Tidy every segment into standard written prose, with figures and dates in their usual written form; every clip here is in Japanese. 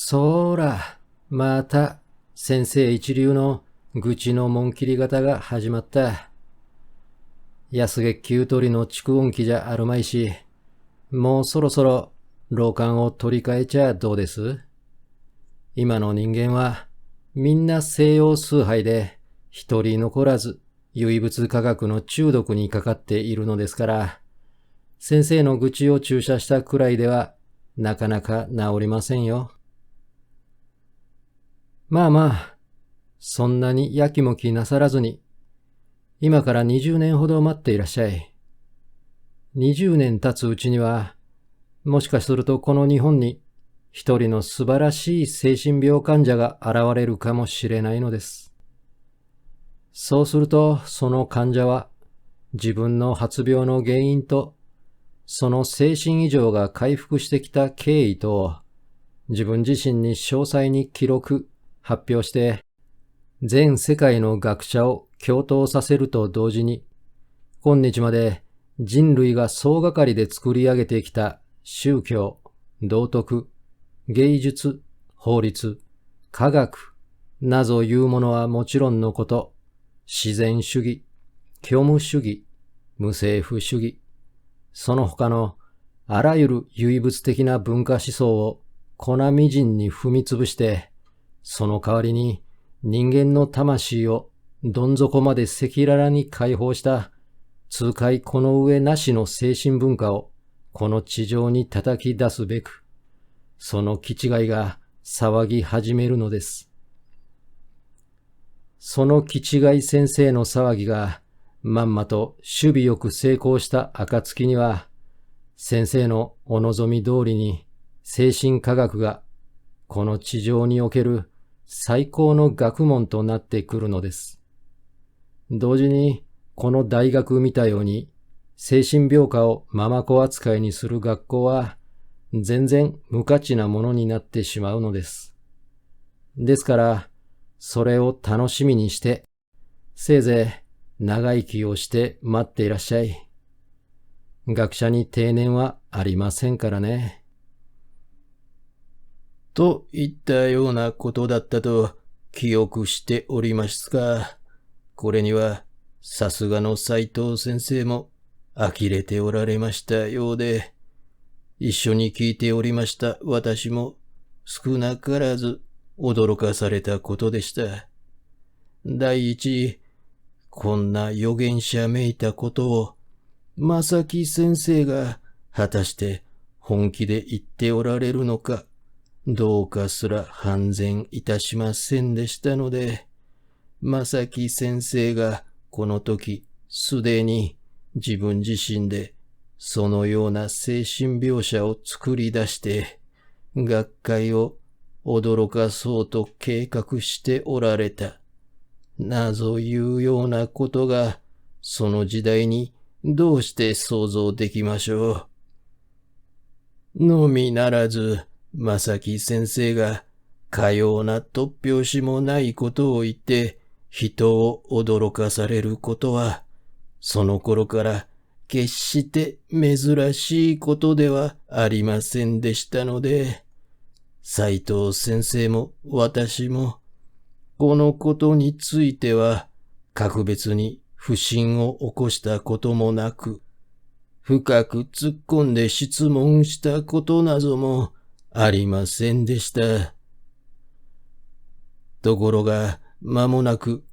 そら、また先生一流の愚痴の紋切り方が始まった。安月給取りの蓄音機じゃあるまいし、もうそろそろ老眼を取り替えちゃどうです？今の人間はみんな西洋崇拝で一人残らず唯物科学の中毒にかかっているのですから、先生の愚痴を注射したくらいではなかなか治りませんよ。まあまあ、そんなにやきもきなさらずに、今から20年ほど待っていらっしゃい。20年経つうちには、もしかするとこの日本に一人の素晴らしい精神病患者が現れるかもしれないのです。そうすると、その患者は自分の発病の原因と、その精神異常が回復してきた経緯と、自分自身に詳細に記録、発表して、全世界の学者を共闘させると同時に、今日まで人類が総がかりで作り上げてきた宗教、道徳、芸術、法律、科学、などいうものはもちろんのこと、自然主義、虚無主義、無政府主義、その他のあらゆる唯物的な文化思想を粉みじんに踏みつぶして、その代わりに人間の魂をどん底まで赤裸々に解放した痛快この上なしの精神文化をこの地上に叩き出すべく、その気違いが騒ぎ始めるのです。その気違い先生の騒ぎがまんまと守備よく成功した暁には、先生のお望み通りに精神科学がこの地上における最高の学問となってくるのです。同時にこの大学見たように精神病科をママ子扱いにする学校は全然無価値なものになってしまうのです。ですから、それを楽しみにして、せいぜい長生きをして待っていらっしゃい。学者に定年はありませんからね。といったようなことだったと記憶しておりますが、これにはさすがの斉藤先生も呆れておられましたようで、一緒に聞いておりました私も少なからず驚かされたことでした。第一、こんな預言者めいたことを正木先生が果たして本気で言っておられるのか、どうかすら判然いたしませんでしたので、正木先生がこの時すでに自分自身でそのような精神描写を作り出して、学会を驚かそうと計画しておられた。なぞいうようなことが、その時代にどうして想像できましょう。のみならず、正木先生がかような突拍子もないことを言って、人を驚かされることは、その頃から決して珍しいことではありませんでしたので、斉藤先生も私も、このことについては、格別に不審を起こしたこともなく、深く突っ込んで質問したことなどもありませんでした。ところが、間もなく、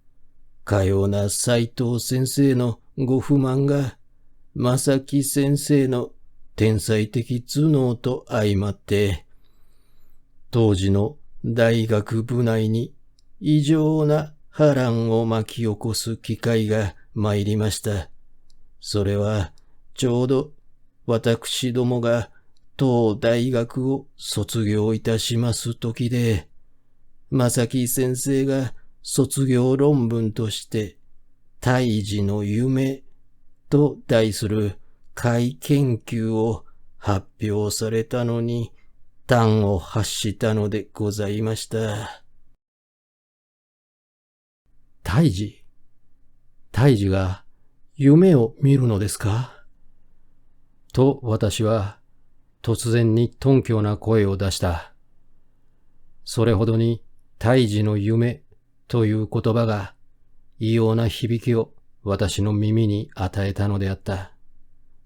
かような斉藤先生のご不満が、正木先生の天才的頭脳と相まって、当時の大学部内に異常な波乱を巻き起こす機会が参りました。それはちょうど私どもが当大学を卒業いたします時で、正木先生が卒業論文として胎児の夢と題する怪研究を発表されたのに端を発したのでございました。胎児が夢を見るのですか？と私は突然に頓狂な声を出した。それほどに胎児の夢という言葉が異様な響きを私の耳に与えたのであった。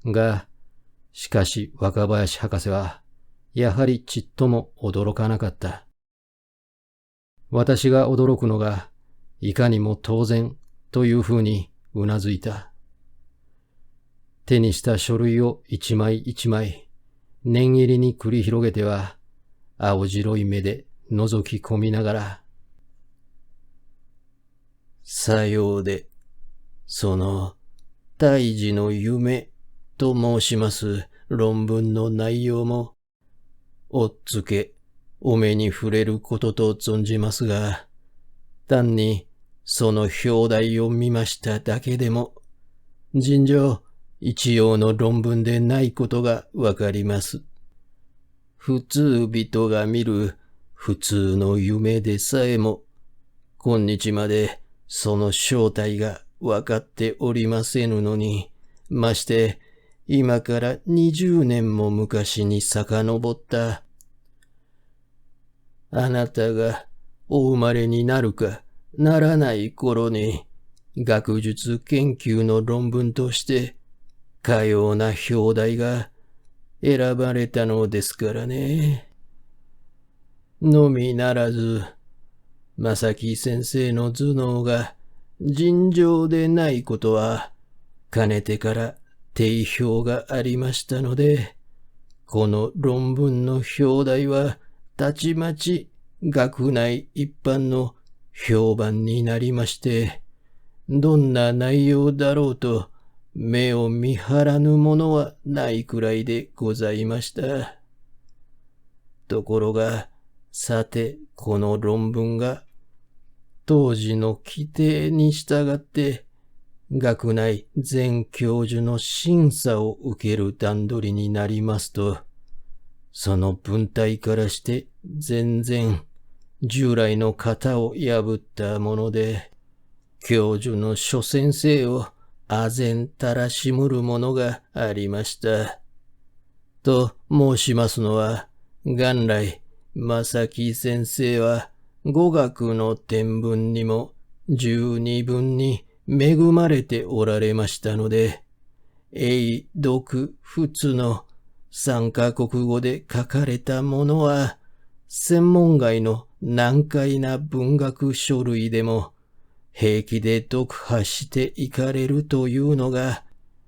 が、しかし若林博士はやはりちっとも驚かなかった。私が驚くのがいかにも当然というふうにうなずいた。手にした書類を一枚一枚念入りに繰り広げては青白い目で覗き込みながら、さようで、その胎児の夢と申します論文の内容も、おっつけお目に触れることと存じますが、単にその表題を見ましただけでも、尋常一様の論文でないことがわかります。普通人が見る普通の夢でさえも、今日までその正体がわかっておりませぬのに、まして今から20年も昔に遡ったあなたがお生まれになるかならない頃に学術研究の論文としてかような表題が選ばれたのですからね。のみならず、正木先生の頭脳が尋常でないことはかねてから定評がありましたので、この論文の表題はたちまち学内一般の評判になりまして、どんな内容だろうと目を見張らぬものはないくらいでございました。ところが、さてこの論文が当時の規定に従って学内全教授の審査を受ける段取りになりますと、その文体からして全然従来の型を破ったもので、教授の諸先生を唖然たらしむるものがありました。と申しますのは、元来、正木先生は語学の天文にも十二分に恵まれておられましたので、英、読、仏の三カ国語で書かれたものは、専門外の難解な文学書類でも平気で読破していかれるというのが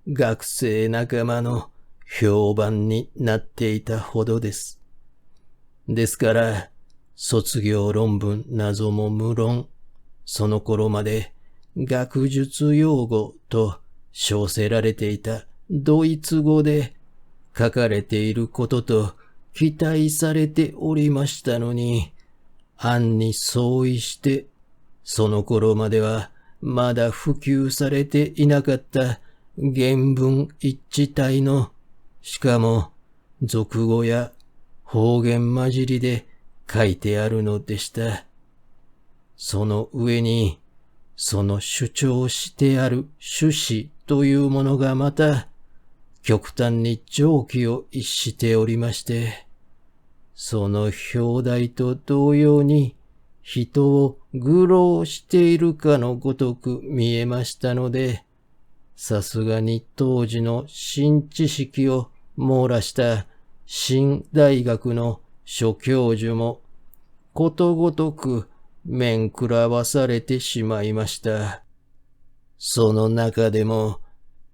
学生仲間の評判になっていたほどです。ですから、卒業論文なども無論、その頃まで学術用語と称せられていたドイツ語で書かれていることと期待されておりましたのに、暗に相違して、その頃まではまだ普及されていなかった原文一致体の、しかも俗語や方言混じりで書いてあるのでした。その上に、その主張してある趣旨というものがまた、極端に常軌を逸しておりまして、その表題と同様に人を愚弄しているかのごとく見えましたので、さすがに当時の新知識を網羅した新大学の諸教授もことごとく面食らわされてしまいました。その中でも、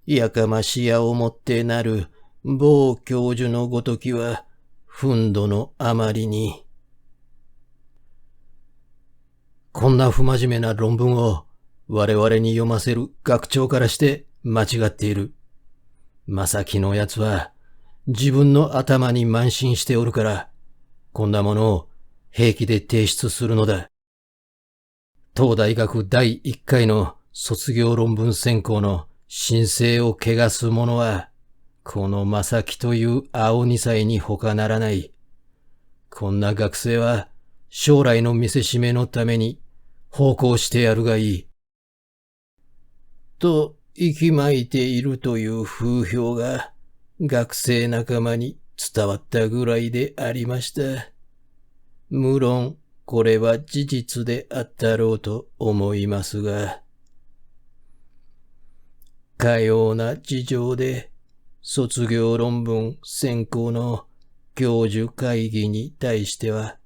やかましやをもってなる某教授のごときは、憤怒のあまりに、こんな不真面目な論文を我々に読ませる学長からして間違っている。正木のやつは自分の頭に慢心しておるから、こんなものを平気で提出するのだ。当大学第1回の卒業論文選考の申請を汚す者は、この正木という青二歳に他ならない。こんな学生は将来の見せしめのために奉公してやるがいい。と息巻いているという風評が学生仲間に伝わったぐらいでありました。無論これは事実であったろうと思いますが、かような事情で卒業論文選考の教授会議に対しては、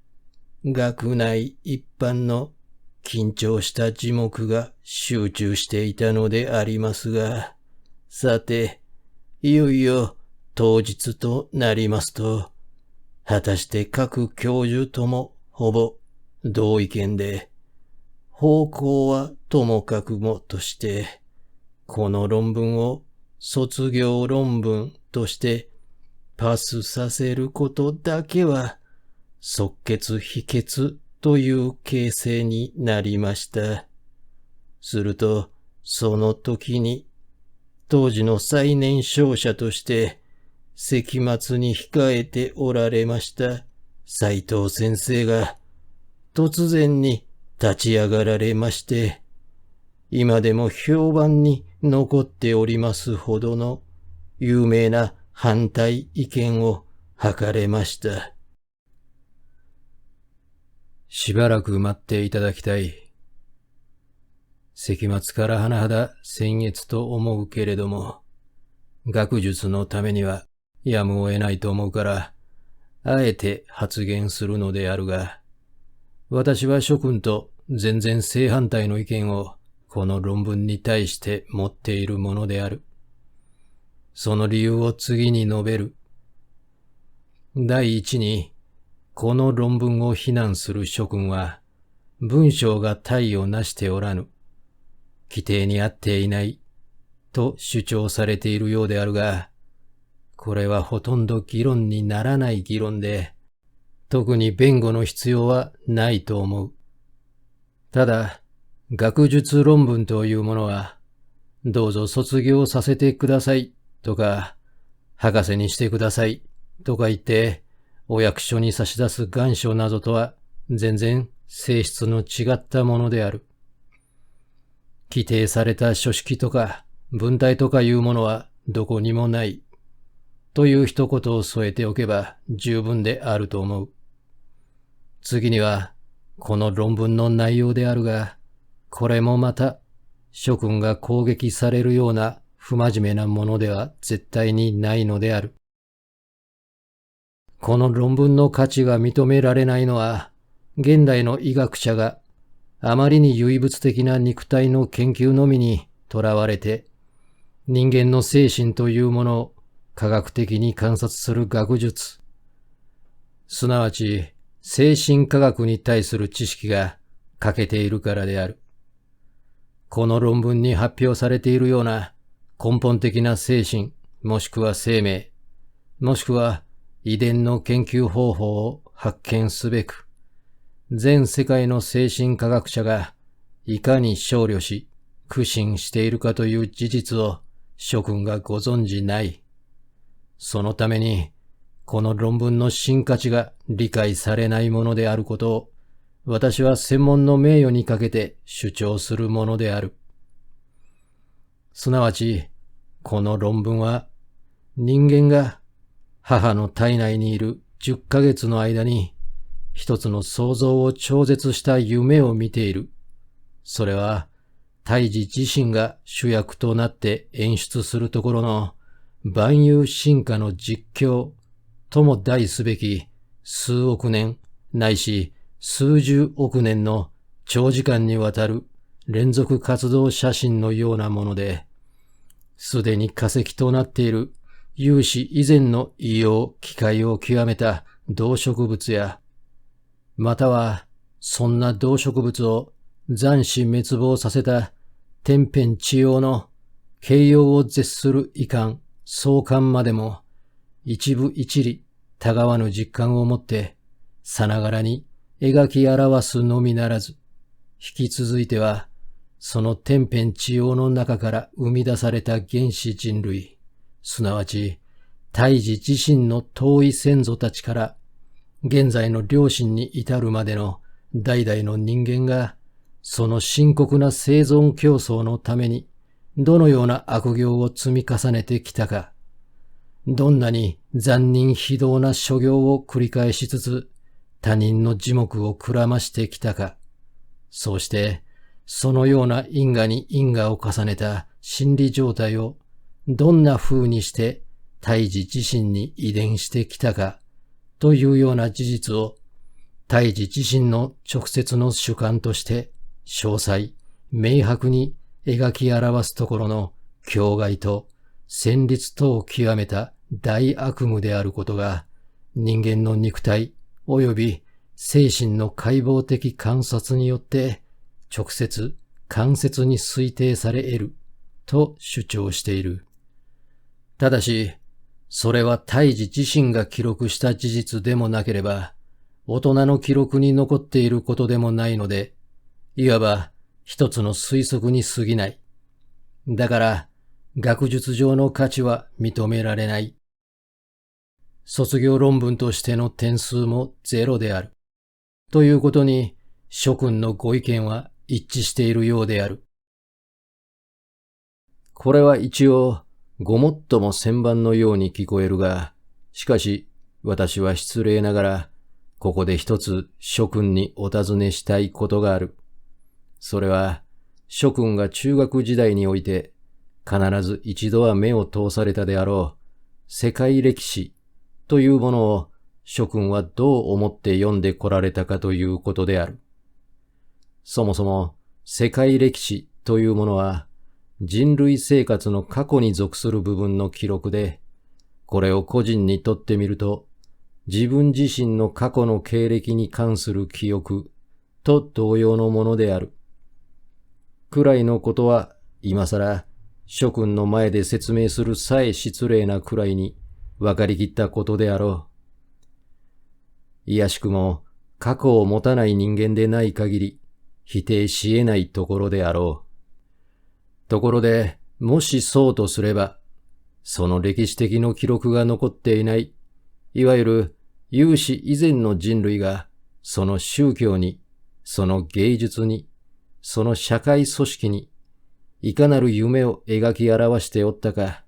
学内一般の緊張した耳目が集中していたのでありますが、さて、いよいよ当日となりますと、果たして各教授ともほぼ同意見で、方向はともかくもとして、この論文を卒業論文としてパスさせることだけは即決否決という形勢になりました。すると、その時に当時の最年少者として席末に控えておられました斉藤先生が突然に立ち上がられまして、今でも評判に残っておりますほどの有名な反対意見を吐かれました。しばらく待っていただきたい。席末から甚だ先月と思うけれども、学術のためにはやむを得ないと思うから、あえて発言するのであるが、私は諸君と全然正反対の意見をこの論文に対して持っているものである。その理由を次に述べる。第一に、この論文を非難する諸君は、文章が体をなしておらぬ、規定に合っていない、と主張されているようであるが、これはほとんど議論にならない議論で、特に弁護の必要はないと思う。ただ、学術論文というものは、どうぞ卒業させてくださいとか、博士にしてくださいとか言って、お役所に差し出す願書などとは全然性質の違ったものである。規定された書式とか文体とかいうものはどこにもない。という一言を添えておけば十分であると思う。次には、この論文の内容であるが、これもまた、諸君が攻撃されるような不真面目なものでは絶対にないのである。この論文の価値が認められないのは、現代の医学者があまりに唯物的な肉体の研究のみにとらわれて、人間の精神というものを科学的に観察する学術、すなわち精神科学に対する知識が欠けているからである。この論文に発表されているような根本的な精神、もしくは生命、もしくは遺伝の研究方法を発見すべく、全世界の精神科学者がいかに少慮し、苦心しているかという事実を諸君がご存じない。そのために、この論文の真価値が理解されないものであることを、私は専門の名誉にかけて主張するものである。すなわち、この論文は、人間が母の体内にいる10ヶ月の間に、一つの想像を超絶した夢を見ている。それは、胎児自身が主役となって演出するところの万有進化の実況とも題すべき数億年ないし数十億年の長時間にわたる連続活動写真のようなもので、すでに化石となっている有史以前の異様機械を極めた動植物や、またはそんな動植物を残死滅亡させた天変地異の形容を絶する遺憾、壮観までも一部一理たがわぬ実感をもってさながらに描き表すのみならず、引き続いてはその天変地異の中から生み出された原始人類、すなわち胎児自身の遠い先祖たちから現在の両親に至るまでの代々の人間が、その深刻な生存競争のためにどのような悪行を積み重ねてきたか、どんなに残忍非道な所業を繰り返しつつ他人の耳目をくらましてきたか、そうしてそのような因果に因果を重ねた心理状態をどんな風にして胎児自身に遺伝してきたかというような事実を胎児自身の直接の主観として詳細、明白に描き表すところの境外と戦慄とを極めた大悪夢であることが人間の肉体及び精神の解剖的観察によって直接間接に推定され得ると主張している。ただし、それは胎児自身が記録した事実でもなければ、大人の記録に残っていることでもないので、いわば一つの推測に過ぎない。だから、学術上の価値は認められない。卒業論文としての点数もゼロである。ということに、諸君のご意見は一致しているようである。これは一応、ごもっとも旋盤のように聞こえるが、しかし、私は失礼ながら、ここで一つ諸君にお尋ねしたいことがある。それは、諸君が中学時代において、必ず一度は目を通されたであろう、世界歴史というものを諸君はどう思って読んでこられたかということである。そもそも世界歴史というものは人類生活の過去に属する部分の記録で、これを個人にとってみると、自分自身の過去の経歴に関する記憶と同様のものである。くらいのことは今更諸君の前で説明するさえ失礼なくらいに分かりきったことであろう。いやしくも過去を持たない人間でない限り否定し得ないところであろう。ところで、もしそうとすれば、その歴史的の記録が残っていない、いわゆる有史以前の人類が、その宗教に、その芸術に、その社会組織に、いかなる夢を描き表しておったか。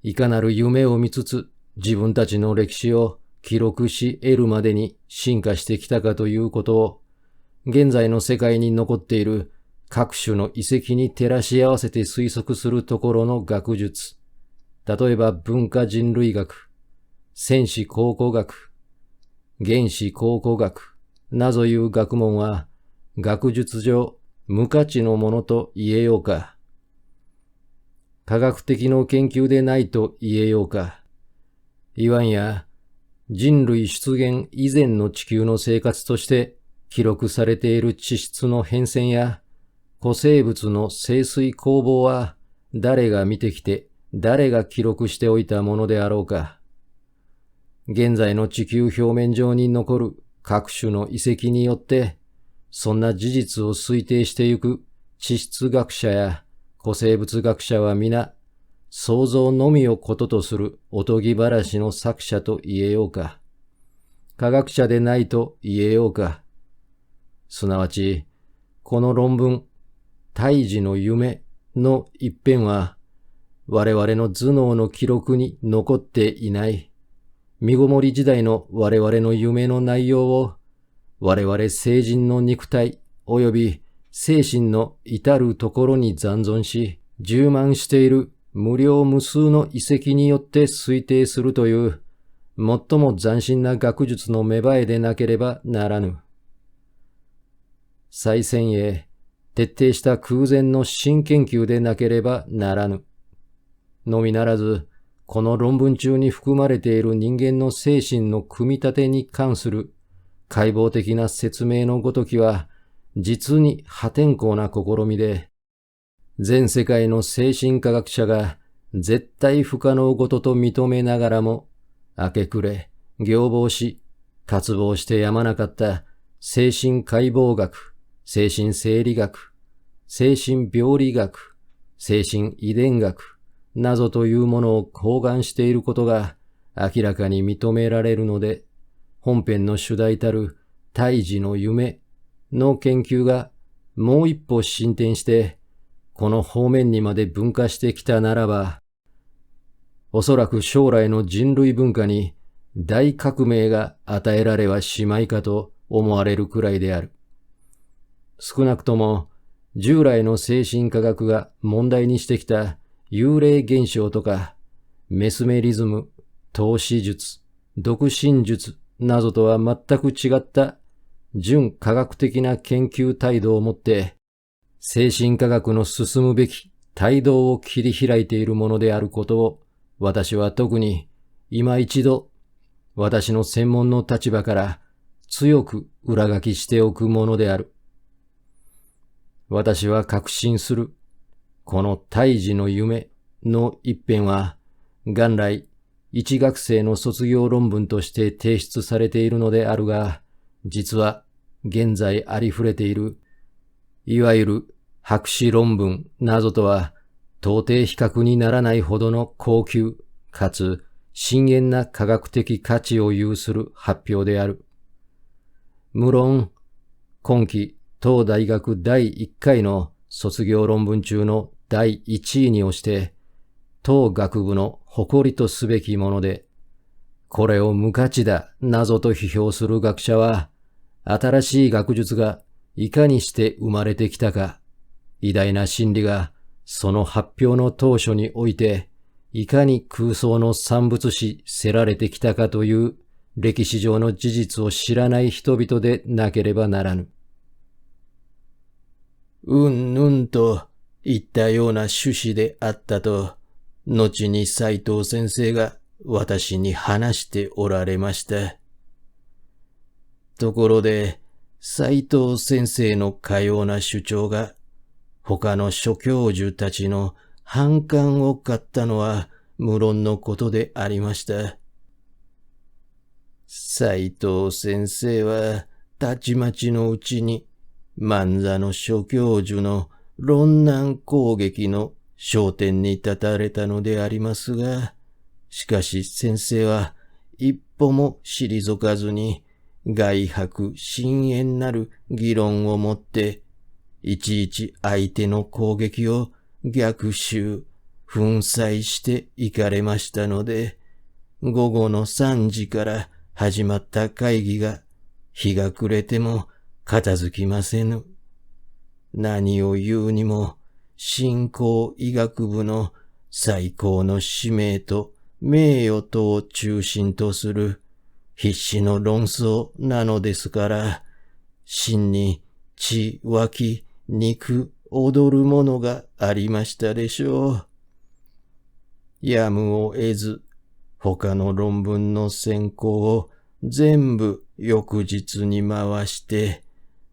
いかなる夢を見つつ、自分たちの歴史を記録し得るまでに進化してきたかということを、現在の世界に残っている各種の遺跡に照らし合わせて推測するところの学術、例えば文化人類学、戦史考古学、原始考古学などいう学問は学術上無価値のものと言えようか。科学的の研究でないと言えようか。いわんや人類出現以前の地球の生活として記録されている地質の変遷や古生物の生粋攻防は誰が見てきて誰が記録しておいたものであろうか。現在の地球表面上に残る各種の遺跡によってそんな事実を推定してゆく地質学者や古生物学者は皆想像のみをこととするおとぎ話の作者と言えようか。科学者でないと言えようか。すなわち、この論文、胎児の夢の一編は、我々の頭脳の記録に残っていない。身ごもり時代の我々の夢の内容を、我々成人の肉体及び精神の至るところに残存し、充満している無量無数の遺跡によって推定するという、最も斬新な学術の芽生えでなければならぬ。最先鋭、徹底した空前の新研究でなければならぬ。のみならず、この論文中に含まれている人間の精神の組み立てに関する解剖的な説明のごときは、実に破天荒な試みで、全世界の精神科学者が絶対不可能ごとと認めながらも、明け暮れ、仰望し、渇望してやまなかった精神解剖学、精神生理学、精神病理学、精神遺伝学、などというものを包含していることが明らかに認められるので、本編の主題たる胎児の夢の研究がもう一歩進展して、この方面にまで分化してきたならば、おそらく将来の人類文化に大革命が与えられはしまいかと思われるくらいである。少なくとも従来の精神科学が問題にしてきた幽霊現象とかメスメリズム、透視術、読心術などとは全く違った純科学的な研究態度をもって精神科学の進むべき態道を切り開いているものであることを私は特に今一度私の専門の立場から強く裏書きしておくものである。私は確信する。この胎児の夢の一編は元来一学生の卒業論文として提出されているのであるが、実は現在ありふれているいわゆる博士論文などとは到底比較にならないほどの高級かつ深遠な科学的価値を有する発表である。無論、今期当大学第1回の卒業論文中の第1位にをして、当学部の誇りとすべきもので、これを無価値だなどと批評する学者は、新しい学術がいかにして生まれてきたか、偉大な真理がその発表の当初において、いかに空想の産物しせられてきたかという歴史上の事実を知らない人々でなければならぬ。うんぬんといったような趣旨であったと、後に斉藤先生が私に話しておられました。ところで、斉藤先生のかような主張が、他の諸教授たちの反感を買ったのは無論のことでありました。斉藤先生は、たちまちのうちに、万座の諸教授の論難攻撃の焦点に立たれたのでありますが、しかし先生は一歩も退かずに、外泊深遠なる議論をもって、いちいち相手の攻撃を逆襲、粉砕していかれましたので、午後の3時から始まった会議が日が暮れても片付きませぬ。何を言うにも、信仰医学部の最高の使命と名誉とを中心とする必死の論争なのですから、真に血湧き肉踊るものがありましたでしょう。やむを得ず、他の論文の選考を全部翌日に回して、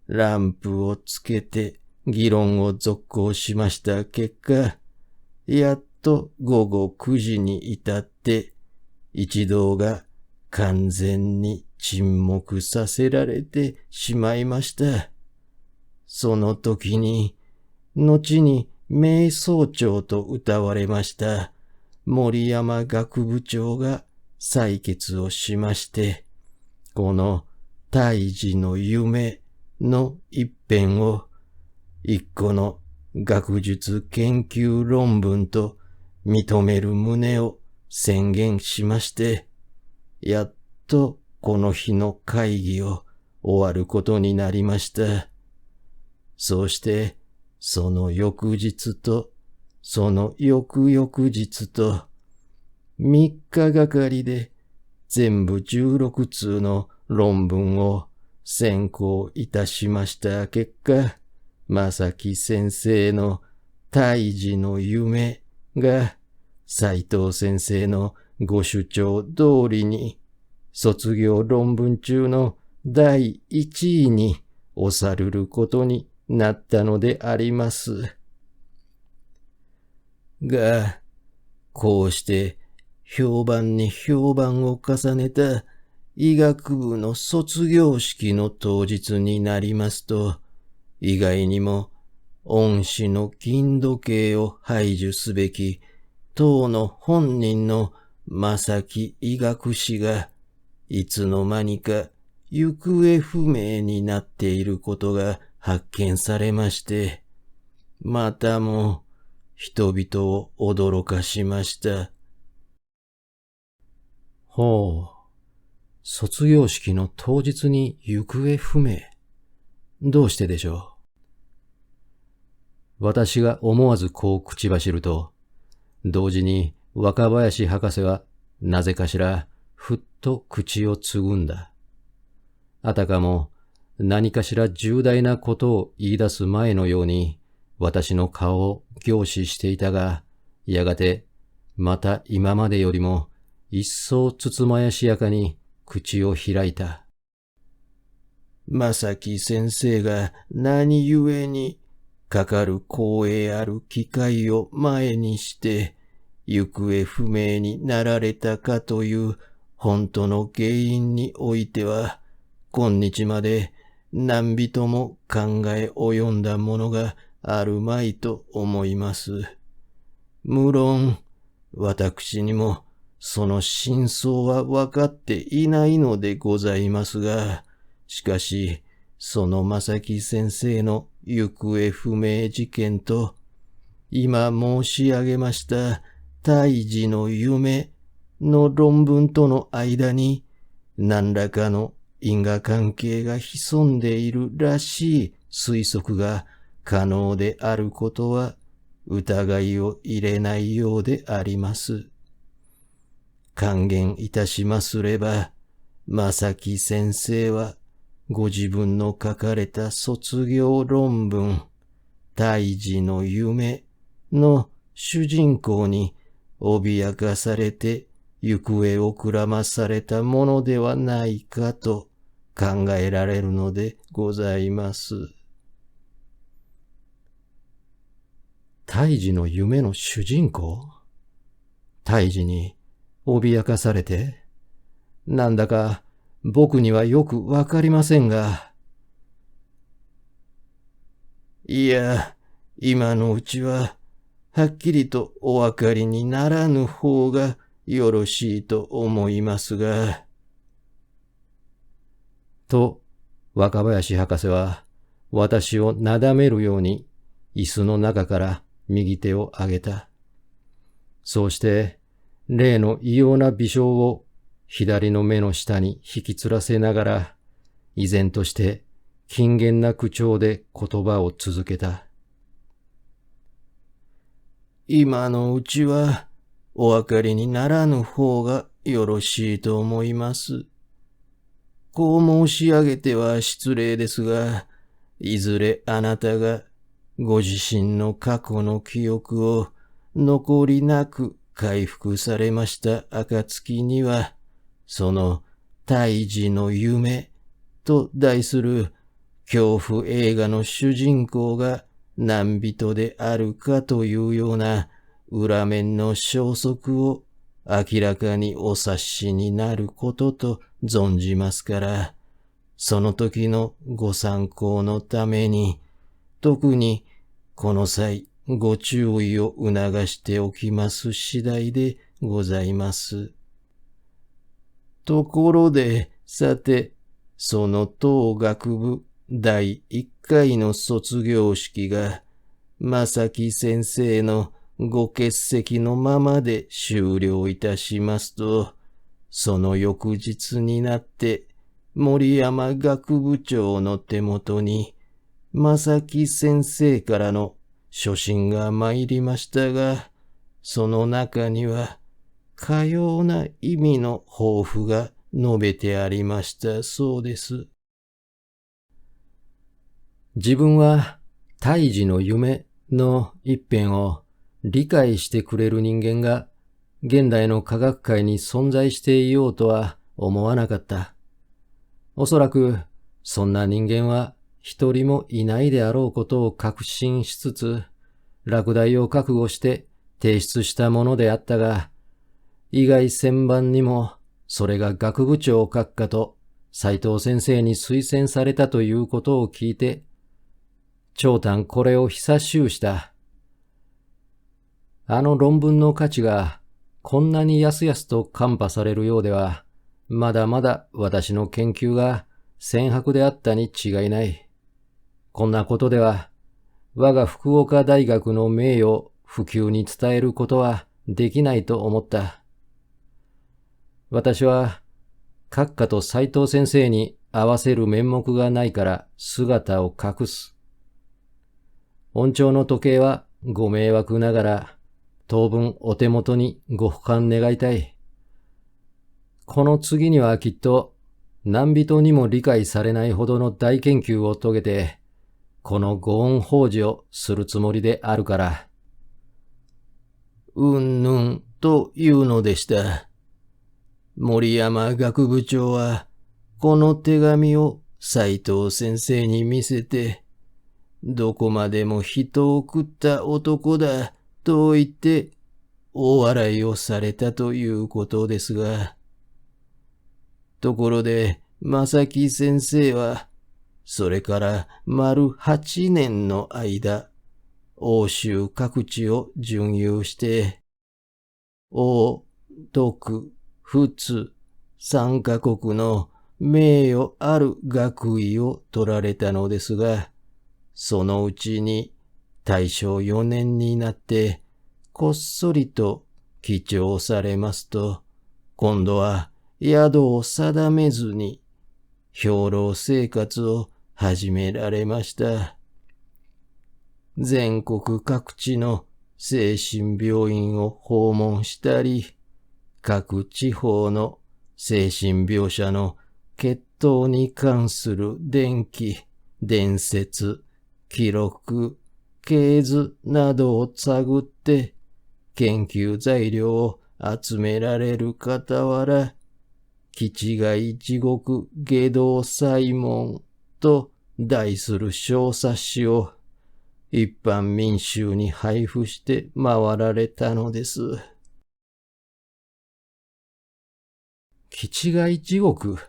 ランプをつけて議論を続行しました結果、やっと午後9時に至って、一同が完全に沈黙させられてしまいました。その時に、後に名総長と謳われました森山学部長が採決をしまして、この胎児の夢の一編を一個の学術研究論文と認める旨を宣言しまして、やっとこの日の会議を終わることになりました。そうして、その翌日と、その翌々日と、3日がかりで全部16通の論文を選考いたしました結果、正木先生の胎児の夢が斉藤先生のご主張通りに卒業論文中の第1位に押されることになったのであります。が、こうして評判に評判を重ねた医学部の卒業式の当日になりますと、意外にも恩師の金時計を排除すべき当の本人の正木医学士がいつの間にか行方不明になっていることが発見されまして、またも人々を驚かしました。ほう、卒業式の当日に行方不明。どうしてでしょう。私が思わずこう口走ると、同時に若林博士はなぜかしらふっと口をつぐんだ。あたかも何かしら重大なことを言い出す前のように私の顔を凝視していたが、やがてまた今までよりも一層つつまやしやかに口を開いた。正木先生が何故にかかる光栄ある機会を前にして行方不明になられたかという本当の原因においては、今日まで何人も考え及んだものがあるまいと思います。無論、私にもその真相は分かっていないのでございますが、しかし、その正木先生の行方不明事件と、今申し上げました胎児の夢の論文との間に、何らかの因果関係が潜んでいるらしい推測が可能であることは疑いを入れないようであります。還元いたしますれば、正木先生はご自分の書かれた卒業論文、胎児の夢の主人公に脅かされて行方をくらまされたものではないかと考えられるのでございます。胎児の夢の主人公？胎児に脅かされて？なんだか僕にはよくわかりませんが。いや、今のうちははっきりとお分かりにならぬ方がよろしいと思いますが。と、若林博士は私をなだめるように椅子の中から右手を上げた。そうして例の異様な微笑を左の目の下に引きつらせながら、依然として謹厳な口調で言葉を続けた。今のうちはお分かりにならぬ方がよろしいと思います。こう申し上げては失礼ですが、いずれあなたがご自身の過去の記憶を残りなく回復されました暁には、その胎児の夢と題する恐怖映画の主人公が何人であるかというような裏面の消息を明らかにお察しになることと存じますから、その時のご参考のために、特にこの際ご注意を促しておきます次第でございます。ところで、さて、その当学部第1回の卒業式が、正木先生のご欠席のままで終了いたしますと、その翌日になって森山学部長の手元に正木先生からの書信が参りましたが、その中にはかような意味の抱負が述べてありましたそうです。自分は胎児の夢の一編を理解してくれる人間が現代の科学界に存在していようとは思わなかった。おそらくそんな人間は一人もいないであろうことを確信しつつ、落第を覚悟して提出したものであったが、意外千万にもそれが学部長閣下と斉藤先生に推薦されたということを聞いて、長短これを久しゅうした。あの論文の価値がこんなにやすやすと看破されるようでは、まだまだ私の研究が浅薄であったに違いない。こんなことでは、我が福岡大学の名誉を普及に伝えることはできないと思った。私は閣下と斎藤先生に合わせる面目がないから姿を隠す。恩寵の時計はご迷惑ながら、当分お手元にご保管願いたい。この次にはきっと何人にも理解されないほどの大研究を遂げて、このご恩報辞をするつもりであるから。うんぬんというのでした。森山学部長は、この手紙を斉藤先生に見せて、どこまでも人を食った男だと言って大笑いをされたということですが、ところで正木先生は、それから丸8年の間、欧州各地を巡遊して、欧、徳、仏、3カ国の名誉ある学位を取られたのですが、そのうちに大正4年になってこっそりと記帳されますと、今度は宿を定めずに兵糧生活を始められました。全国各地の精神病院を訪問したり、各地方の精神病者の血統に関する伝記、伝説、記録、系図などを探って研究材料を集められる傍ら、気違い地獄下道祭文と題する小冊子を一般民衆に配布して回られたのです。気違い地獄、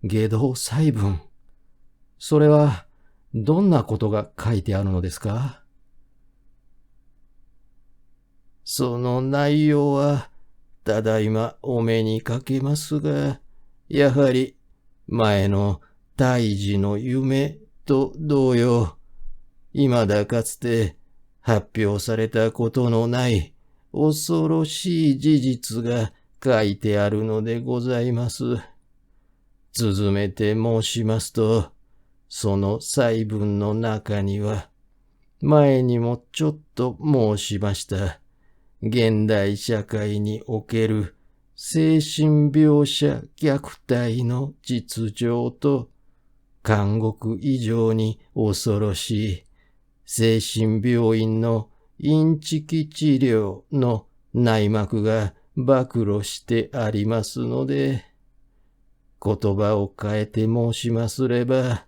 下道祭文。それはどんなことが書いてあるのですか？その内容は、ただいまお目にかけますが、やはり前の大事の夢と同様、未だかつて発表されたことのない恐ろしい事実が書いてあるのでございます。続めて申しますと、その細文の中には、前にもちょっと申しました。現代社会における精神病者虐待の実情と、監獄以上に恐ろしい精神病院のインチキ治療の内幕が暴露してありますので、言葉を変えて申しますれば、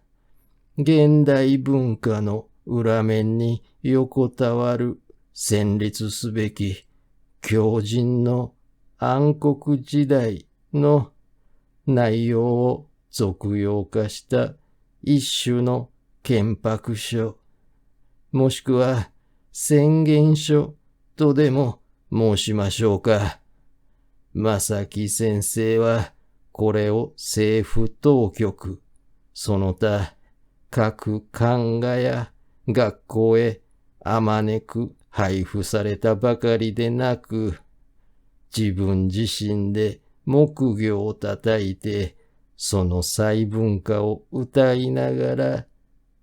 現代文化の裏面に横たわる戦慄すべき狂人の暗黒時代の内容を俗用化した一種の憲白書、もしくは宣言書とでも申しましょうか。正木先生はこれを政府当局、その他各官画や学校へあまねく配布されたばかりでなく、自分自身で木魚を叩いて、その細文化を歌いながら、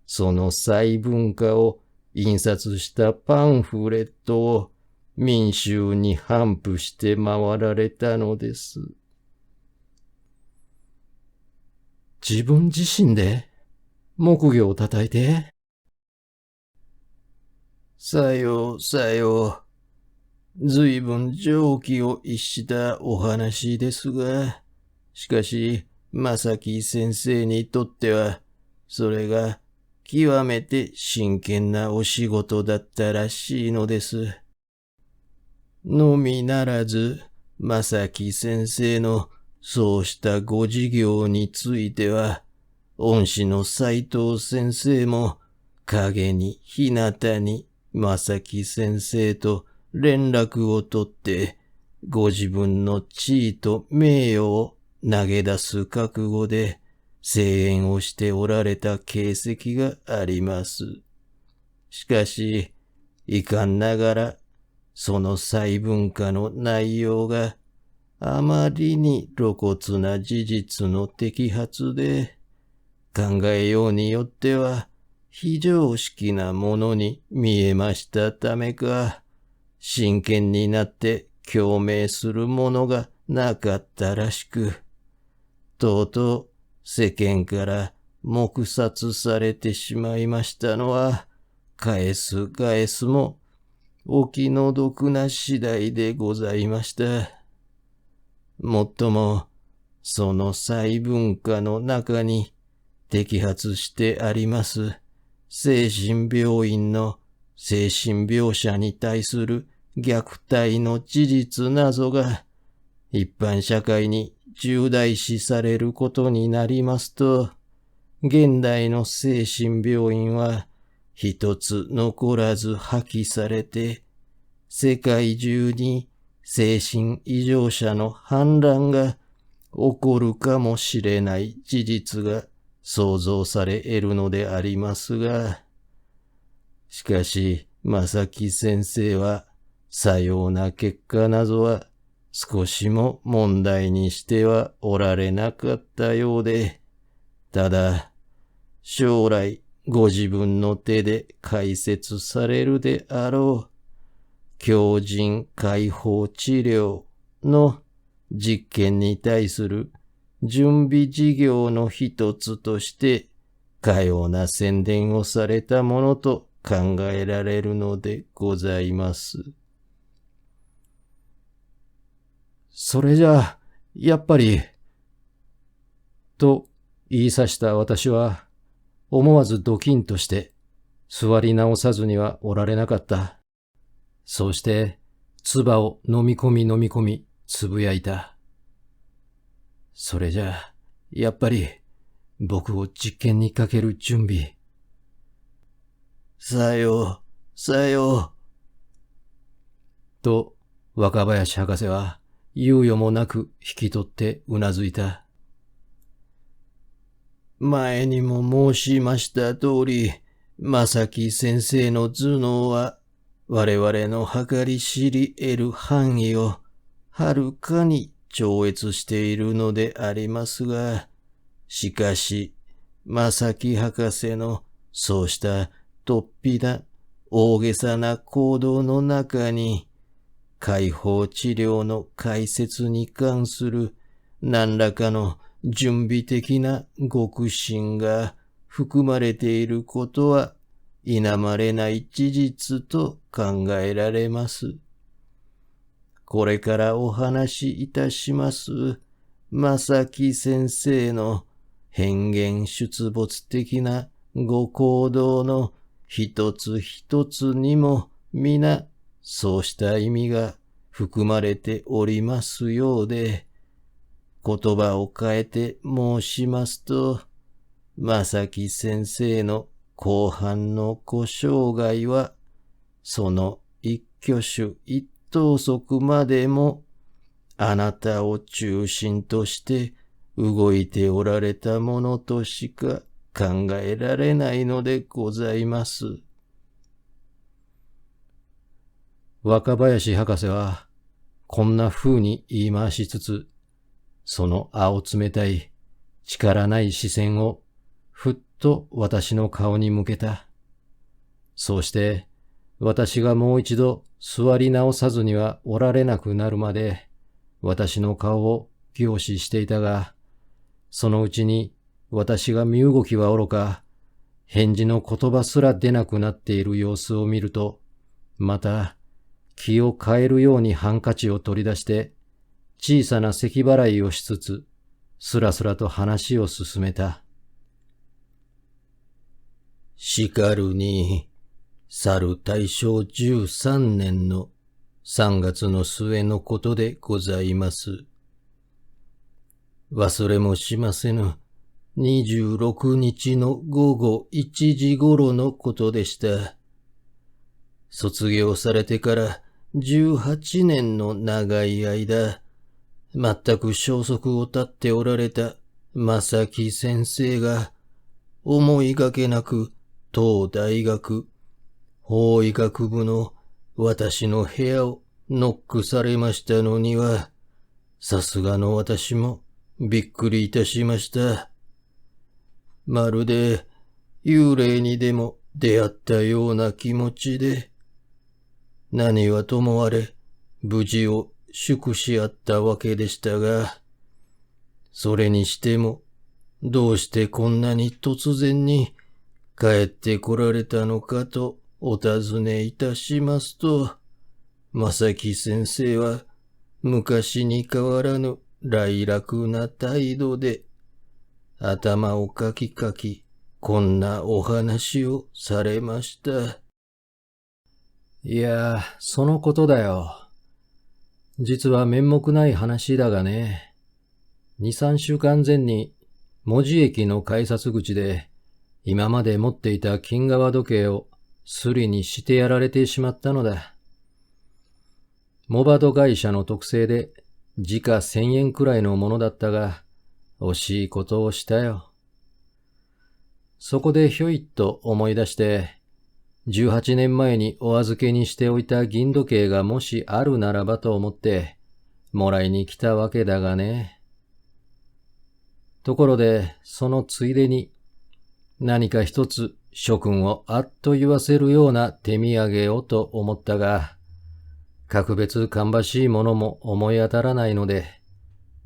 その細文化を印刷したパンフレットを民衆に頒布して回られたのです。自分自身で木魚を叩いて？さようさよう。随分常軌を逸したお話ですが、しかし、正木先生にとっては、それが極めて真剣なお仕事だったらしいのです。のみならず、正木先生のそうしたご事業については、恩師の斉藤先生も影に日向に正木先生と連絡を取って、ご自分の地位と名誉を投げ出す覚悟で声援をしておられた形跡があります。しかし、遺憾ながら、その細文化の内容があまりに露骨な事実の摘発で、考えようによっては非常識なものに見えましたためか、真剣になって共鳴するものがなかったらしく、とうとう世間から黙殺されてしまいましたのは、返す返すもお気の毒な次第でございました。もっとも、その細文化の中に摘発してあります精神病院の精神病者に対する虐待の事実などが一般社会に重大視されることになりますと、現代の精神病院は一つ残らず破棄されて、世界中に精神異常者の氾濫が起こるかもしれない事実が想像され得るのでありますが、しかし、正木先生は、さような結果などは少しも問題にしてはおられなかったようで、ただ、将来ご自分の手で解説されるであろう、強靭解放治療の実験に対する準備事業の一つとして、かような宣伝をされたものと考えられるのでございます。それじゃあ、やっぱり、と言いさした私は、思わずドキンとして、座り直さずにはおられなかった。そうして、唾を飲み込み、つぶやいた。それじゃあ、やっぱり、僕を実験にかける準備。さよう。と、若林博士は、猶予もなく引き取ってうなずいた。前にも申しました通り、正木先生の頭脳は、我々の計り知り得る範囲を、はるかに超越しているのでありますが、しかし、正木博士のそうした突飛な大げさな行動の中に、解放治療の解説に関する何らかの準備的な極真が含まれていることは否まれない事実と考えられます。これからお話しいたします正木先生の変幻出没的なご行動の一つ一つにも皆そうした意味が含まれておりますようで、言葉を変えて申しますと、正木先生の後半のご生涯は、その一挙手一投足までも、あなたを中心として動いておられたものとしか考えられないのでございます。若林博士は、こんな風に言い回しつつ、その青冷たい、力ない視線を、ふっと私の顔に向けた。そうして、私がもう一度座り直さずにはおられなくなるまで、私の顔を凝視していたが、そのうちに私が身動きはおろか、返事の言葉すら出なくなっている様子を見ると、また、気を変えるようにハンカチを取り出して、小さな咳払いをしつつ、すらすらと話を進めた。しかるに、去る大正13年の3月の末のことでございます。忘れもしませぬ26日の午後1時頃のことでした。卒業されてから18年の長い間、全く消息を絶っておられた正木先生が、思いがけなく当大学法医学部の私の部屋をノックされましたのには、さすがの私もびっくりいたしました。まるで幽霊にでも出会ったような気持ちで、何はともあれ無事を祝し合ったわけでしたが、それにしてもどうしてこんなに突然に帰ってこられたのかとお尋ねいたしますと、正木先生は昔に変わらぬ来楽な態度で頭をかきかきこんなお話をされました。いや、そのことだよ。実は面目ない話だがね。2、3週間前に門司駅の改札口で今まで持っていた金革時計をすりにしてやられてしまったのだ。モバド会社の特製で時価1000円くらいのものだったが、惜しいことをしたよ。そこでひょいっと思い出して、18年前にお預けにしておいた銀時計がもしあるならばと思って、もらいに来たわけだがね。ところで、そのついでに、何か一つ諸君をあっと言わせるような手土産をと思ったが、格別芳しいものも思い当たらないので、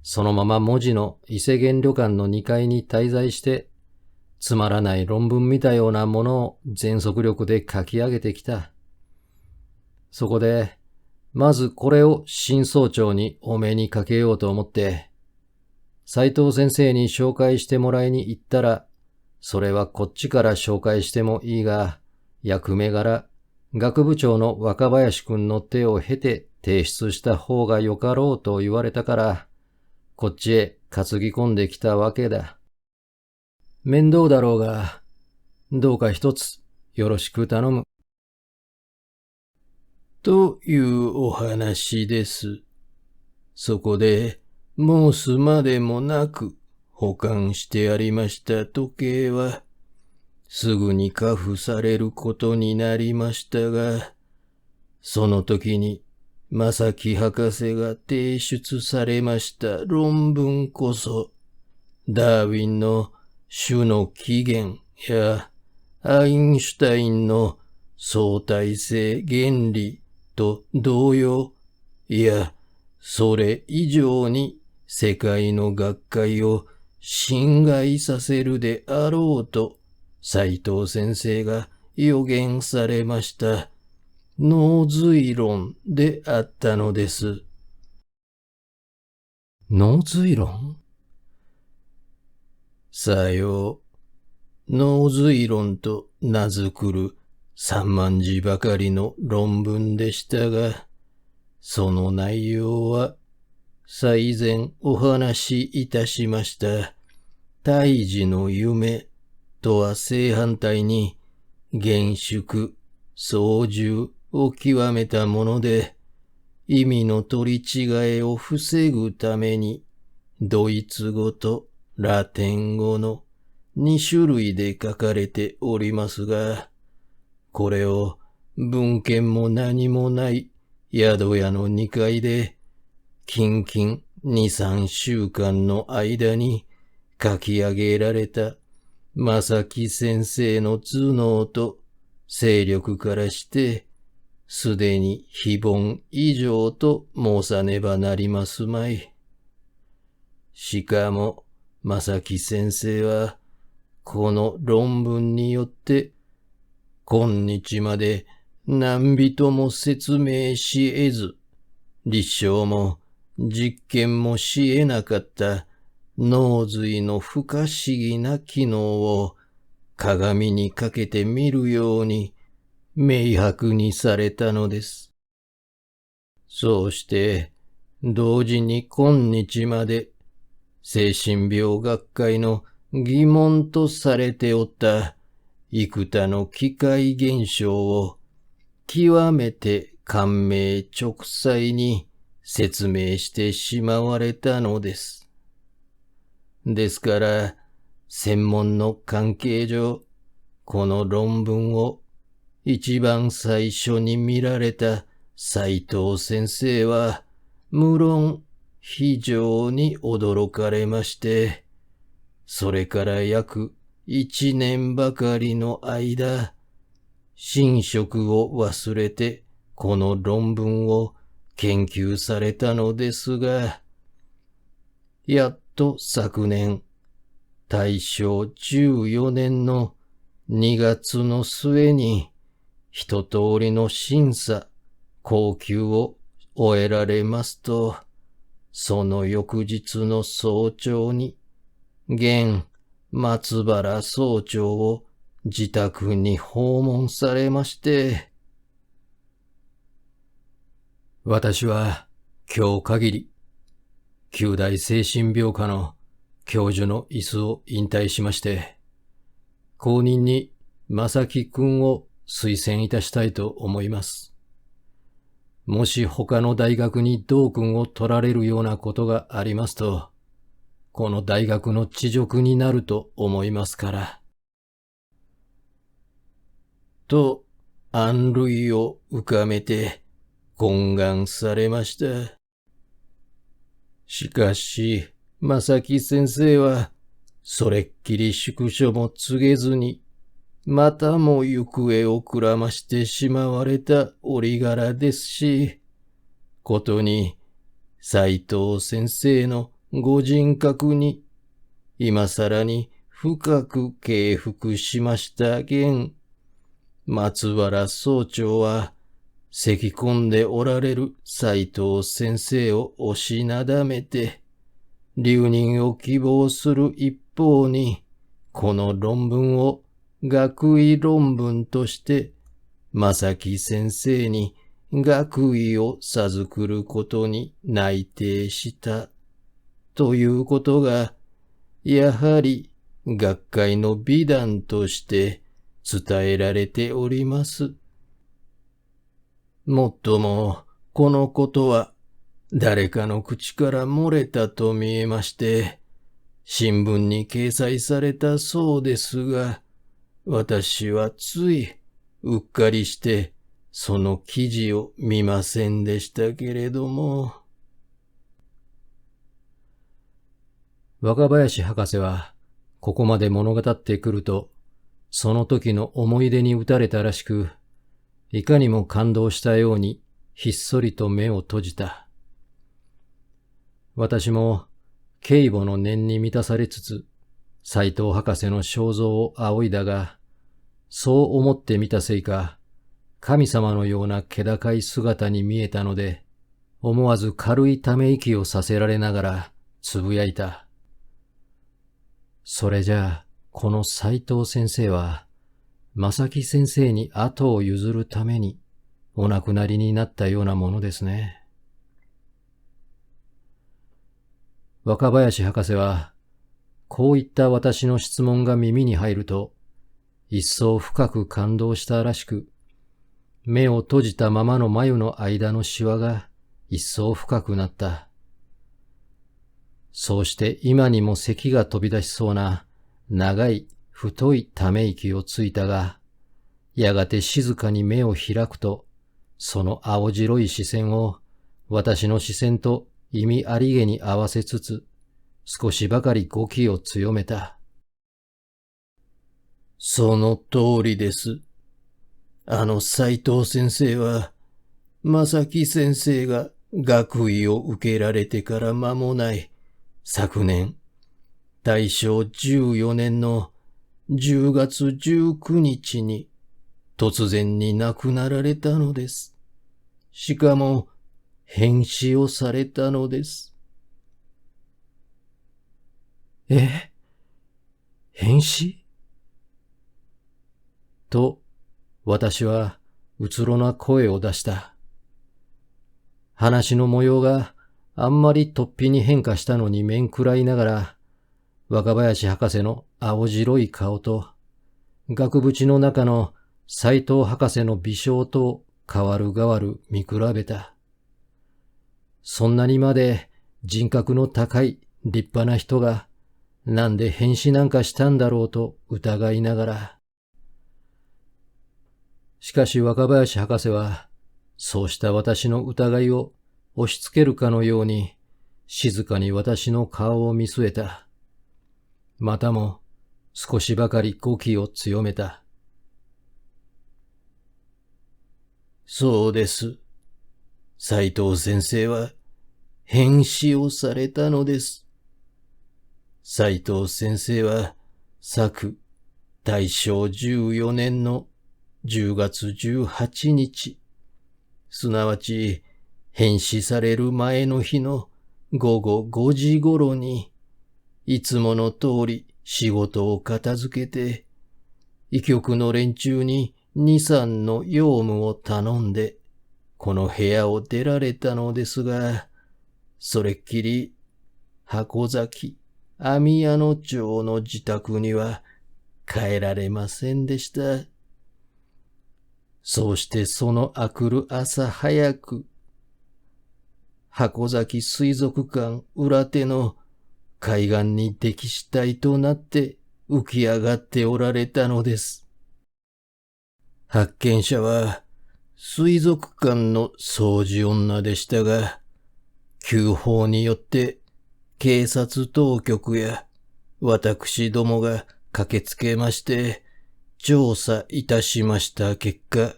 そのまま門司の伊勢源旅館の2階に滞在して、つまらない論文見たようなものを全速力で書き上げてきた。そこで、まずこれを新総長にお目にかけようと思って、斉藤先生に紹介してもらいに行ったら、それはこっちから紹介してもいいが、役目柄、学部長の若林くんの手を経て提出した方がよかろうと言われたから、こっちへ担ぎ込んできたわけだ。面倒だろうが、どうか一つよろしく頼む。というお話です。そこで申すまでもなく保管してありました時計は、すぐに加付されることになりましたが、その時に正木博士が提出されました論文こそ、ダーウィンの種の起源やアインシュタインの相対性原理と同様、いや、それ以上に世界の学会を侵害させるであろうと、斉藤先生が予言されました脳髄論であったのです。脳髄論？さよう。脳髄論と名付くる3万字ばかりの論文でしたが、その内容は最前お話しいたしました胎児の夢とは正反対に厳粛、操縦を極めたもので、意味の取り違えを防ぐためにドイツ語とラテン語の2種類で書かれておりますが、これを文献も何もない宿屋の2階で、近々2、3週間の間に書き上げられた正木先生の頭脳と勢力からして、すでに非凡以上と申さねばなりますまい。しかも、正木先生は、この論文によって、今日まで何人も説明し得ず、立証も実験もし得なかった脳髄の不可思議な機能を鏡にかけて見るように明白にされたのです。そうして、同時に今日まで精神病学会の疑問とされておった幾多の機械現象を極めて簡明直裁に説明してしまわれたのです。ですから、専門の関係上、この論文を一番最初に見られた斉藤先生は、無論非常に驚かれまして、それから約1年ばかりの間、寝食を忘れてこの論文を研究されたのですが、やっと昨年、大正14年の2月の末に一通りの審査、考究を終えられますと、その翌日の早朝に、現松原総長を自宅に訪問されまして、私は今日限り、九大精神病科の教授の椅子を引退しまして、後任に正木君を推薦いたしたいと思います。もし他の大学に同君を取られるようなことがありますと、この大学の恥辱になると思いますから。と、安類を浮かめて懇願されました。しかし、正木先生は、それっきり宿所も告げずに、またも行方をくらましてしまわれた折柄ですし、ことに、斉藤先生のご人格に、今更に深く敬服しました現、松原総長は、咳き込んでおられる斉藤先生を押しなだめて、留任を希望する一方に、この論文を学位論文として、正木先生に学位を授くることに内定した、ということが、やはり学会の美談として伝えられております。もっとも、このことは、誰かの口から漏れたと見えまして、新聞に掲載されたそうですが、私はついうっかりして、その記事を見ませんでしたけれども。若林博士は、ここまで物語ってくると、その時の思い出に打たれたらしく、いかにも感動したようにひっそりと目を閉じた。私も警母の念に満たされつつ、斉藤博士の肖像を仰いだが、そう思ってみたせいか、神様のような気高い姿に見えたので、思わず軽いため息をさせられながらつぶやいた。それじゃあ、この斉藤先生は、正木先生に後を譲るためにお亡くなりになったようなものですね。若林博士は、こういった私の質問が耳に入ると、一層深く感動したらしく、目を閉じたままの眉の間のシワが一層深くなった。そうして今にも咳が飛び出しそうな長い太いため息をついたが、やがて静かに目を開くと、その青白い視線を私の視線と意味ありげに合わせつつ、少しばかり語気を強めた。その通りです。斉藤先生は、正木先生が学位を受けられてから間もない昨年、大正14年の10月19日に突然に亡くなられたのです。しかも、変死をされたのです。変死？と、私はうつろな声を出した。話の模様があんまり突飛に変化したのに面食らいながら、若林博士の青白い顔と、額縁の中の斉藤博士の微笑と変わる変わる見比べた。そんなにまで人格の高い立派な人が、なんで変死なんかしたんだろうと疑いながら。しかし若林博士は、そうした私の疑いを押し付けるかのように、静かに私の顔を見据えた。またも少しばかり語気を強めた。そうです。斉藤先生は変死をされたのです。斉藤先生は昨大正14年の10月18日、すなわち変死される前の日の午後5時頃に、いつもの通り仕事を片付けて、医局の連中に2、3の用務を頼んで、この部屋を出られたのですが、それっきり箱崎網屋野町の自宅には帰られませんでした。そうしてそのあくる朝早く、箱崎水族館裏手の海岸に溺死体となって浮き上がっておられたのです。発見者は水族館の掃除女でしたが、急報によって警察当局や私どもが駆けつけまして調査いたしました結果、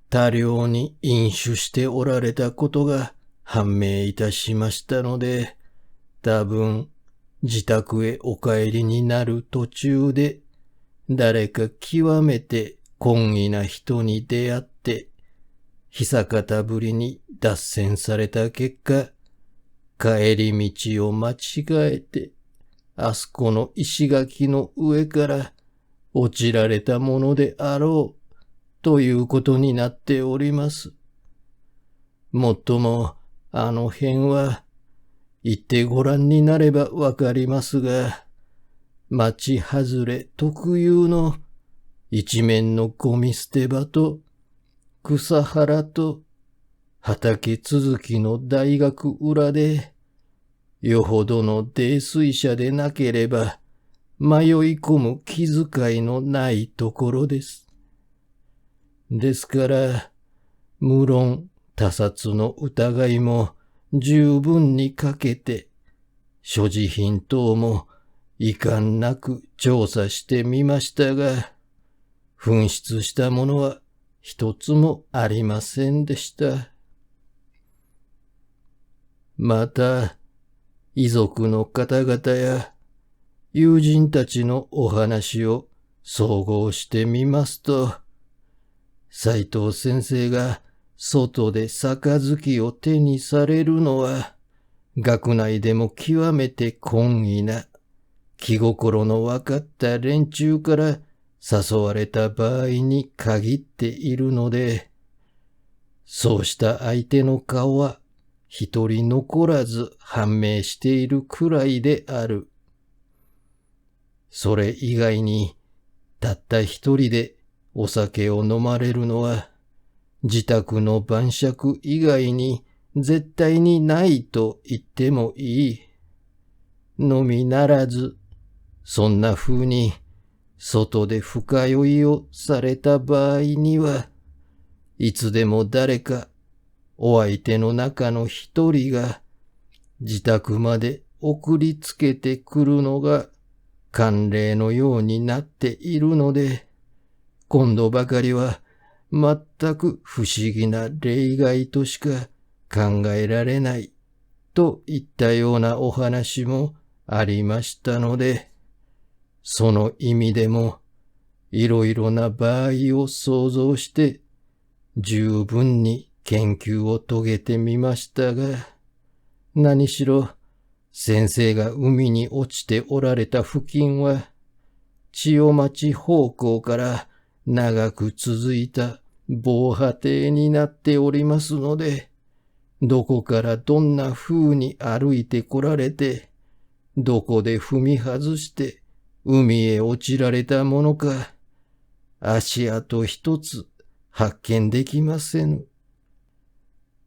多量に飲酒しておられたことが判明いたしましたので、多分自宅へお帰りになる途中で誰か極めて懇意な人に出会って、久方ぶりに脱線された結果、帰り道を間違えて、あそこの石垣の上から落ちられたものであろう、ということになっております。もっとも、あの辺は、行ってご覧になればわかりますが、町外れ特有の一面のゴミ捨て場と草原と畑続きの大学裏で、よほどの泥酔者でなければ迷い込む気遣いのないところです。ですから、無論他殺の疑いも十分にかけて、所持品等も遺憾なく調査してみましたが、紛失したものは一つもありませんでした。また、遺族の方々や友人たちのお話を総合してみますと、斉藤先生が外で杯を手にされるのは、学内でも極めて懇意な、気心の分かった連中から誘われた場合に限っているので、そうした相手の顔は一人残らず判明しているくらいである。それ以外に、たった一人でお酒を飲まれるのは、自宅の晩酌以外に絶対にないと言ってもいい。のみならず、そんな風に外で深酔いをされた場合には、いつでも誰かお相手の中の一人が自宅まで送りつけてくるのが慣例のようになっているので、今度ばかりは全く不思議な例外としか考えられないといったようなお話もありましたので、その意味でもいろいろな場合を想像して十分に研究を遂げてみましたが、何しろ先生が海に落ちておられた付近は千代町方向から長く続いた防波堤になっておりますので、どこからどんな風に歩いてこられて、どこで踏み外して海へ落ちられたものか、足跡一つ発見できませぬ。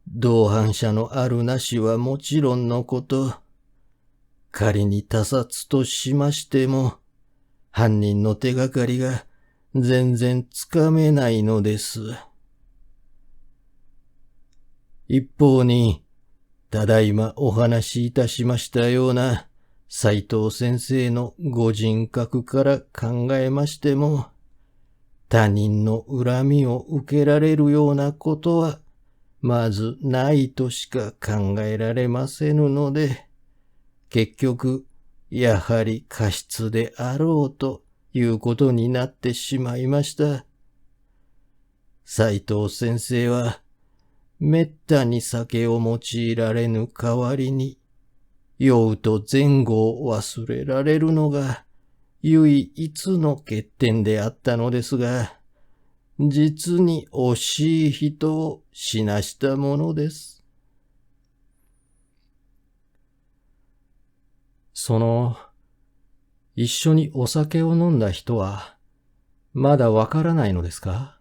同伴者のあるなしはもちろんのこと、仮に他殺としましても、犯人の手がかりが全然つかめないのです。一方に、ただいまお話しいたしましたような斉藤先生のご人格から考えましても、他人の恨みを受けられるようなことは、まずないとしか考えられませぬので、結局、やはり過失であろうということになってしまいました。斉藤先生は、めったに酒を用いられぬ代わりに、酔うと前後を忘れられるのが唯一の欠点であったのですが、実に惜しい人を死なしたものです。一緒にお酒を飲んだ人は、まだわからないのですか？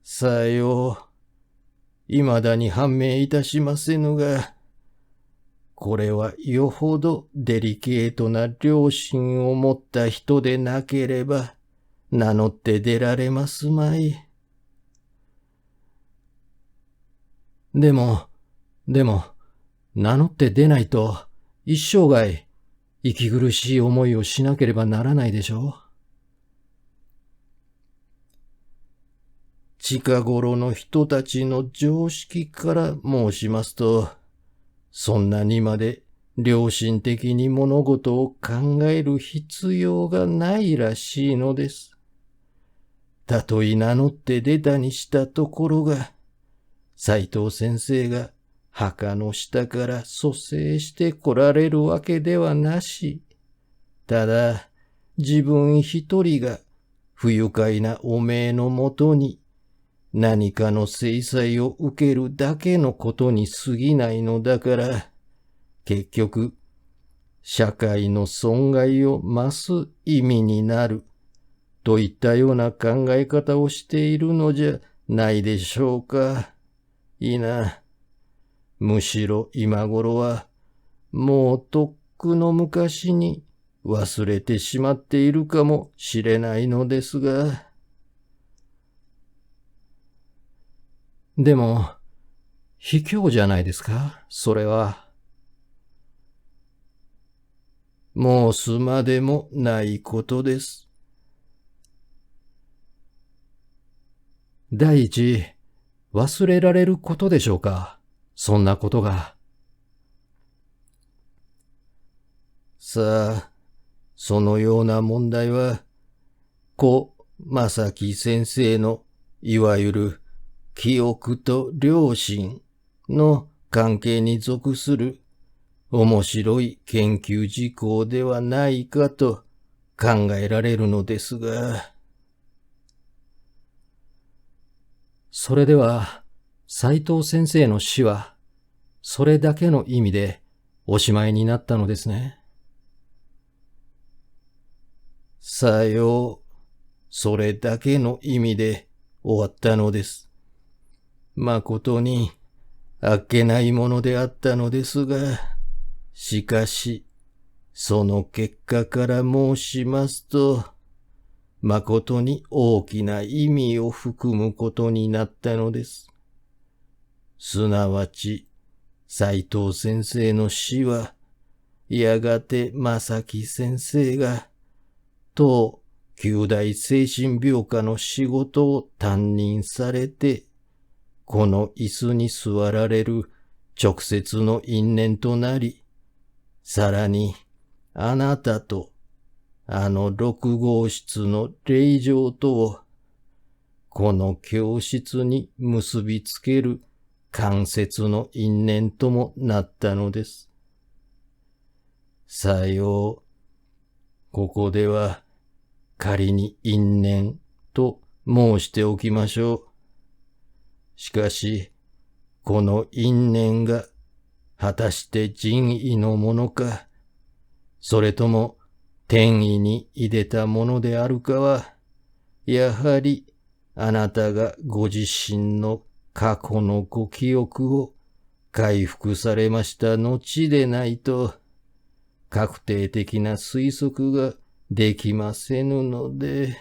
さよう。未だに判明いたしませぬが、これはよほどデリケートな良心を持った人でなければ、名乗って出られますまい。でも、名乗って出ないと、一生涯、息苦しい思いをしなければならないでしょう。近頃の人たちの常識から申しますと、そんなにまで良心的に物事を考える必要がないらしいのです。たとえ名乗って出たにしたところが、斉藤先生が墓の下から蘇生して来られるわけではなし、ただ自分一人が不愉快なお命のもとに何かの制裁を受けるだけのことに過ぎないのだから、結局、社会の損害を増す意味になる、といったような考え方をしているのじゃないでしょうか。いいな。むしろ今頃は、もうとっくの昔に忘れてしまっているかもしれないのですが、でも、卑怯じゃないですか、それは。申すまでもないことです。第一、忘れられることでしょうか、そんなことが。さあ、そのような問題は、故正木先生のいわゆる記憶と良心の関係に属する面白い研究事項ではないかと考えられるのですが。それでは、斉藤先生の死は、それだけの意味でおしまいになったのですね。さよう、それだけの意味で終わったのです。誠にあっけないものであったのですが、しかし、その結果から申しますと、誠に大きな意味を含むことになったのです。すなわち、斉藤先生の死は、やがて正木先生が、当九大精神病科の仕事を担任されて、この椅子に座られる直接の因縁となり、さらにあなたとあの6号室の令嬢とをこの教室に結びつける間接の因縁ともなったのです。さよう、ここでは仮に因縁と申しておきましょう。しかし、この因縁が果たして人為のものか、それとも天意にいでたものであるかは、やはりあなたがご自身の過去のご記憶を回復されました後でないと、確定的な推測ができませぬので、